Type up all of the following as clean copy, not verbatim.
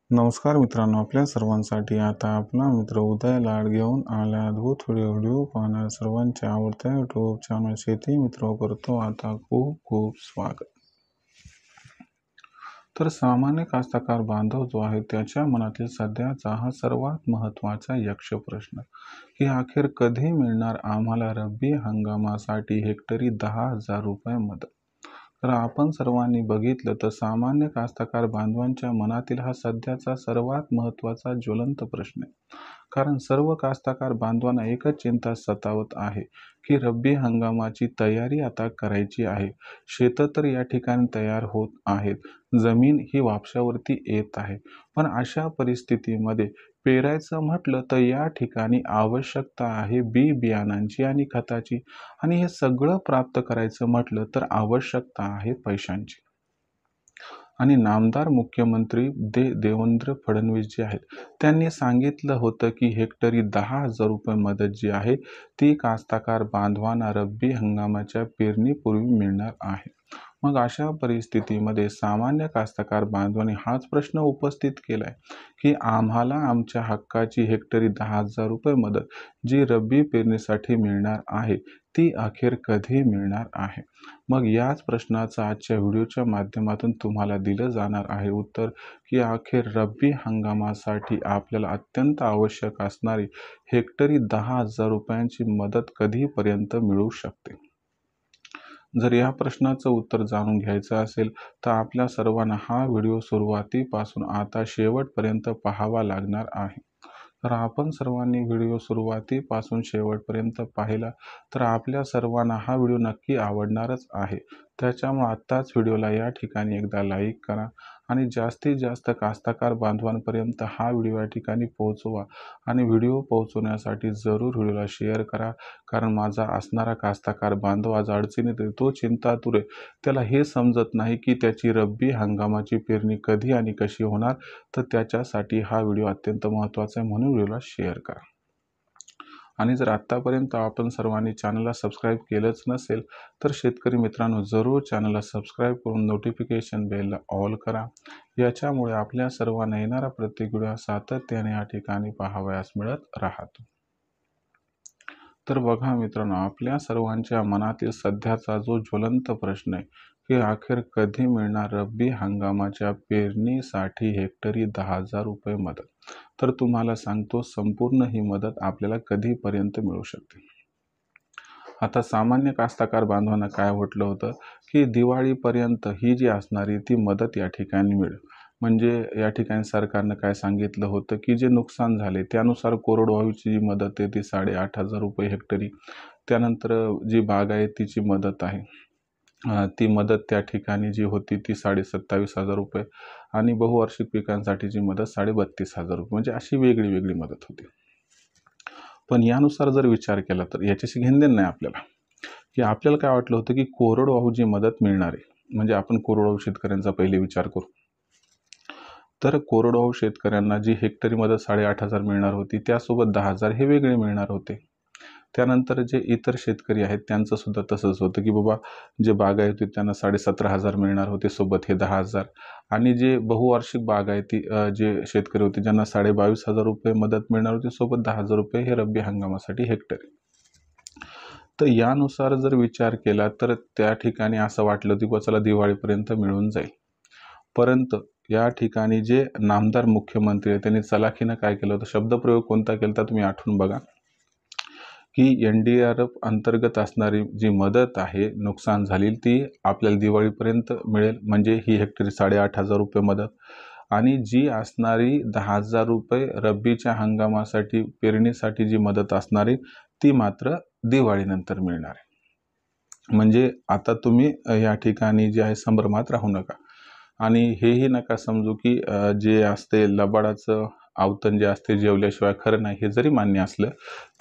नमस्कार मित्रांनो, आपल्या सर्वांसाठी आता आपला मित्र उदय लाड घेऊन आला अद्भुत व्हिडिओ पाहणाऱ्या सर्वांच्या आवडत्या यूट्यूब चॅनल शेती मित्र करतो आता खूप खूप स्वागत। तर सामान्य कास्तकार बांधव जो आहे त्याच्या मनातील सध्याचा हा सर्वात महत्त्वाचा यक्ष प्रश्न की अखेर कधी मिळणार आम्हाला रब्बी हंगामासाठी हेक्टरी 10,000 रुपये मदत। तर आपण सर्वांनी बघितलं तर सामान्य कास्तकार बांधवांच्या मनातील हा सध्याचा सर्वात महत्त्वाचा ज्वलंत प्रश्न आहे। कारण सर्व कास्तकार बांधवांना एकच चिंता सतावत आहे की रब्बी हंगामाची तयारी आता करायची आहे। शेतं तर या ठिकाणी तयार होत आहेत, जमीन ही वापशावरती येत आहे, पण अशा परिस्थितीमध्ये पेरायचं म्हटलं तर या ठिकाणी आवश्यकता आहे बी बियाणांची आणि खताची, आणि हे सगळं प्राप्त करायचं म्हटलं तर आवश्यकता आहे पैशांची। आणि नामदार मुख्यमंत्री देवेंद्र फडणवीस जे आहेत त्यांनी सांगितलं होतं की हेक्टरी 10,000 रुपये मदत जी आहे ती कास्तकार बांधवांना रब्बी हंगामाच्या पेरणीपूर्वी मिळणार आहे। मग अशा परिस्थितीमध्ये सामान्य कास्तकार बांधवांनी हाच प्रश्न उपस्थित केलाय की आम्हाला आमच्या हक्काची हेक्टरी 10,000 रुपये मदत जी रब्बी पेरणीसाठी मिळणार आहे ती अखेर कधी मिळणार आहे। मग याच प्रश्नाचं आजच्या व्हिडिओच्या माध्यमातून तुम्हाला दिलं जाणार आहे उत्तर की अखेर रब्बी हंगामासाठी आपल्याला अत्यंत आवश्यक असणारी हेक्टरी 10,000 रुपयांची मदत कधीपर्यंत मिळू शकते। जर या प्रश्नाचं उत्तर जाणून घ्यायचं असेल तर आपल्या सर्वांना हा व्हिडिओ सुरुवातीपासून आता शेवटपर्यंत पाहावा लागणार आहे। तर आपण सर्वांनी व्हिडिओ सुरुवातीपासून शेवटपर्यंत पाहिला तर आपल्या सर्वांना हा व्हिडिओ नक्की आवडणारच आहे। त्याच्यामुळे आत्ताच व्हिडिओला या ठिकाणी एकदा लाईक करा आणि जास्तीत जास्त कास्तकार बांधवांपर्यंत हा व्हिडिओ या ठिकाणी पोहोचवा आणि व्हिडिओ पोहोचवण्यासाठी जरूर व्हिडिओला शेअर करा। कारण माझा असणारा कास्तकार बांधव आज अडचणीत आहे, तो चिंतातुर आहे, त्याला हे समजत नाही की त्याची रब्बी हंगामाची पेरणी कधी आणि कशी होणार, तर त्याच्यासाठी हा व्हिडिओ अत्यंत महत्त्वाचा आहे, म्हणून व्हिडिओला शेअर करा। आणि जर आत्तापर्यंत आपण सर्वांनी चॅनलला सबस्क्राईब केलंच नसेल तर शेतकरी मित्रांनो जरूर चॅनलला सबस्क्राईब करून नोटिफिकेशन बेलला ऑल करा। याच्यामुळे आपल्या सर्वांना येणारा प्रत्येक व्हिडिओ सातत्याने या ठिकाणी पाहावयास मिळत राहतो। तर बघा मित्रांनो, आपल्या सर्वांच्या मनातील सध्याचा जो ज्वलंत प्रश्न आहे की अखेर कधी मिळणार रब्बी हंगामाच्या पेरणीसाठी हेक्टरी 10,000 रुपये मदत। तर तुम्हाला सांगतो संपूर्ण ही मदत आपल्याला कधीपर्यंत मिळू शकते। आता सामान्य कास्तकार बांधवांना काय म्हटलं होतं की दिवाळीपर्यंत ही जी असणारी ती मदत या ठिकाणी मिळेल। म्हणजे या ठिकाणी सरकारनं काय सांगितलं होतं की जे नुकसान झाले त्यानुसार कोरडवाहूची जी मदत आहे ती 8,500 रुपये हेक्टरी, त्यानंतर जी बागायतीची मदत आहे ती मदत त्या ठिकाणी जी होती ती 27,500 रुपये, आणि बहुवार्षिक पिकांसाठी जी मदत 32,500 रुपये, म्हणजे अशी वेगळी वेगळी मदत होती। पण यानुसार जर विचार केला तर याच्याशी घेणदेण नाही आपल्याला, की आपल्याला काय वाटलं होतं की कोरडवाहू जी मदत मिळणार आहे, म्हणजे आपण कोरडवाहू शेतकऱ्यांचा पहिले विचार करू। तर कोरडवाहू शेतकऱ्यांना जी हेक्टरी मदत 8,500 मिळणार होती त्यासोबत 10,000 हे वेगळे मिळणार होते। त्यानंतर जे इतर शेतकरी आहेत त्यांचं सुद्धा तसंच होतं की बाबा जे बागायती त्यांना 17,500 मिळणार होते, सोबत हे 10,000, आणि जे बहुवार्षिक बागायती जे शेतकरी होते ज्यांना 22,500 रुपये मदत मिळणार होती, सोबत 10,000 रुपये हे रब्बी हंगामासाठी हेक्टरी। तर यानुसार जर विचार केला तर त्या ठिकाणी असं वाटलं की चला दिवाळीपर्यंत मिळून जाईल। परंतु या ठिकाणी जे नामदार मुख्यमंत्री आहेत त्यांनी चलाखीनं काय केलं होतं, शब्दप्रयोग कोणता केला तर तुम्ही आठवून बघा की NDRF अंतर्गत असणारी जी मदत आहे नुकसान झालेली ती आपल्याला दिवाळीपर्यंत मिळेल, म्हणजे ही हेक्टरी 8,500 रुपये मदत, आणि जी असणारी 10,000 रुपये रब्बीच्या हंगामासाठी पेरणीसाठी जी मदत असणारी ती मात्र दिवाळीनंतर मिळणार आहे। म्हणजे आता तुम्ही या ठिकाणी जे आहे संभ्रमात राहू नका, आणि हेही नका समजू की जे असते लबाडाचं आवतन जे असते जेवल्याशिवाय खरं नाही, हे जरी मान्य असलं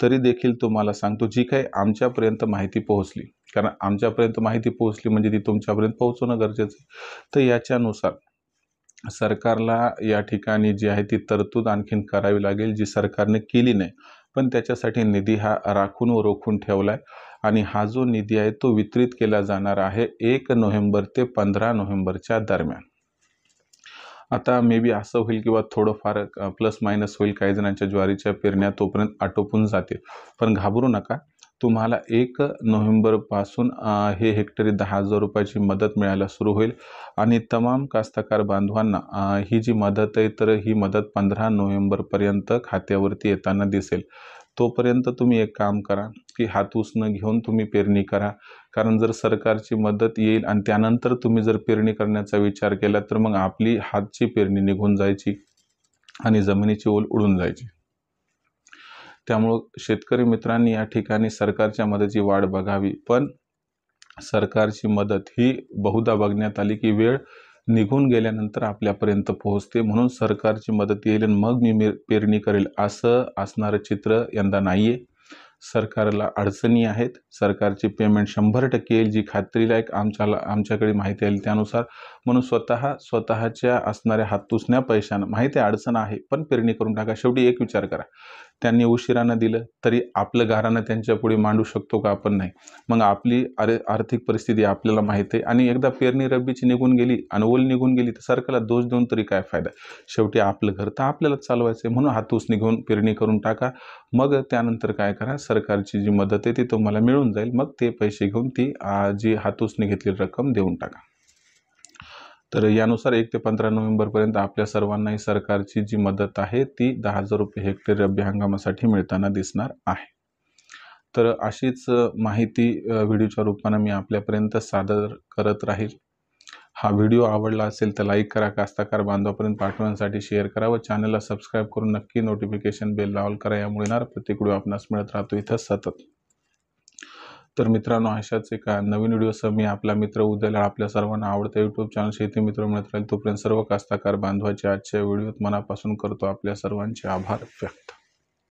तरी देखील तुम्हाला सांगतो जी काही आमच्यापर्यंत माहिती पोहोचली, कारण आमच्यापर्यंत माहिती पोहोचली म्हणजे ती तुमच्यापर्यंत पोहोचवणं गरजेचं आहे। तर याच्यानुसार सरकारला या ठिकाणी जी आहे ती तरतूद आणखीन करावी लागेल, जी सरकारने केली नाही, पण त्याच्यासाठी निधी हा राखून व रोखून ठेवलाय, आणि हा जो निधी आहे तो वितरित केला जाणार आहे 1 नोव्हेंबर ते 15 नोव्हेंबरच्या दरम्यान। आता मे बी असं होईल किंवा थोडंफार प्लस मायनस होईल, काही जणांच्या ज्वारीच्या पेरण्या तोपर्यंत आटोपून जातील, पण घाबरू नका. तुम्हाला 1 नोव्हेंबरपासून हे हेक्टरी 10,000 रुपयाची मदत मिळायला सुरू होईल आणि तमाम कास्तकार बांधवांना ही जी मदत आहे, तर ही मदत 15 नोव्हेंबरपर्यंत खात्यावरती येताना दिसेल. तोपर्यंत तुम्ही एक काम करा की हात उसनं घेऊन तुम्ही पेरणी करा. कारण जर सरकारची मदत येईल आणि त्यानंतर तुम्ही जर पेरणी करण्याचा विचार केला, तर मग आपली हातची पेरणी निघून जायची आणि जमिनीची ओल उडून जायची. त्यामुळं शेतकरी मित्रांनी या ठिकाणी सरकारच्या मदतीची वाट बघावी. पण सरकारची मदत ही बहुधा बघण्यात आली की वेळ निघून गेल्यानंतर आपल्यापर्यंत पोहोचते, म्हणून सरकारची मदत येईल आणि मग मी पेरणी करेल असं असणारं चित्र यंदा नाही आहे. सरकारला अडचणी आहेत. सरकारची पेमेंट 100% येईल, जी खात्रीलायक आमच्याकडे माहिती आली त्यानुसार. म्हणून स्वतःच्या असणाऱ्या हातुसण्या पैशानं, माहिती आहे अडचण आहे, पण पेरणी करून टाका. शेवटी एक विचार करा, त्यांनी उशिरानं दिलं तरी आपलं गाऱ्हाणं त्यांच्यापुढे मांडू शकतो का आपण? नाही. मग आपली आर्थिक परिस्थिती आपल्याला माहिती आहे आणि एकदा पेरणी रब्बीची निघून गेली आणि ओल निघून गेली तर सरकारला दोष देऊन तरी काय फायदा? शेवटी आपलं घर तर आपल्यालाच चालवायचं आहे, म्हणून हातूस निघून पेरणी करून टाका. मग त्यानंतर काय करा, सरकारची जी मदत आहे ती तुम्हाला मिळून जाईल. मग ते पैसे घेऊन ती जी हातूसने घेतलेली रक्कम देऊन टाका. तर यानुसार 1 ते 15 नोव्हेंबरपर्यंत आपल्या सर्वांनाही सरकारची जी मदत आहे ती 10,000 रुपये हेक्टरी रब्बी हंगामासाठी मिळताना दिसणार आहे. तर अशीच माहिती व्हिडिओच्या रूपानं मी आपल्यापर्यंत सादर करत राहील. हा व्हिडिओ आवडला असेल तर लाईक करा, कास्तकार बांधवापर्यंत पाठवण्यासाठी शेअर करा व चॅनलला सबस्क्राईब करून नक्की नोटिफिकेशन बेल ऑल करा. यामुळे येणारा प्रत्येक व्हिडिओ आपणास मिळत राहतो इथं सतत. तर मित्रांनो, अशाच एका नवीन व्हिडिओसह मी आपला मित्र उद्याला आपल्या सर्वांना आवडता यूट्यूब चॅनल शेती मित्र मिळत राहील. तोपर्यंत सर्व कास्तकार बांधवाचे आजच्या व्हिडिओत मनापासून करतो आपल्या सर्वांचे आभार व्यक्त.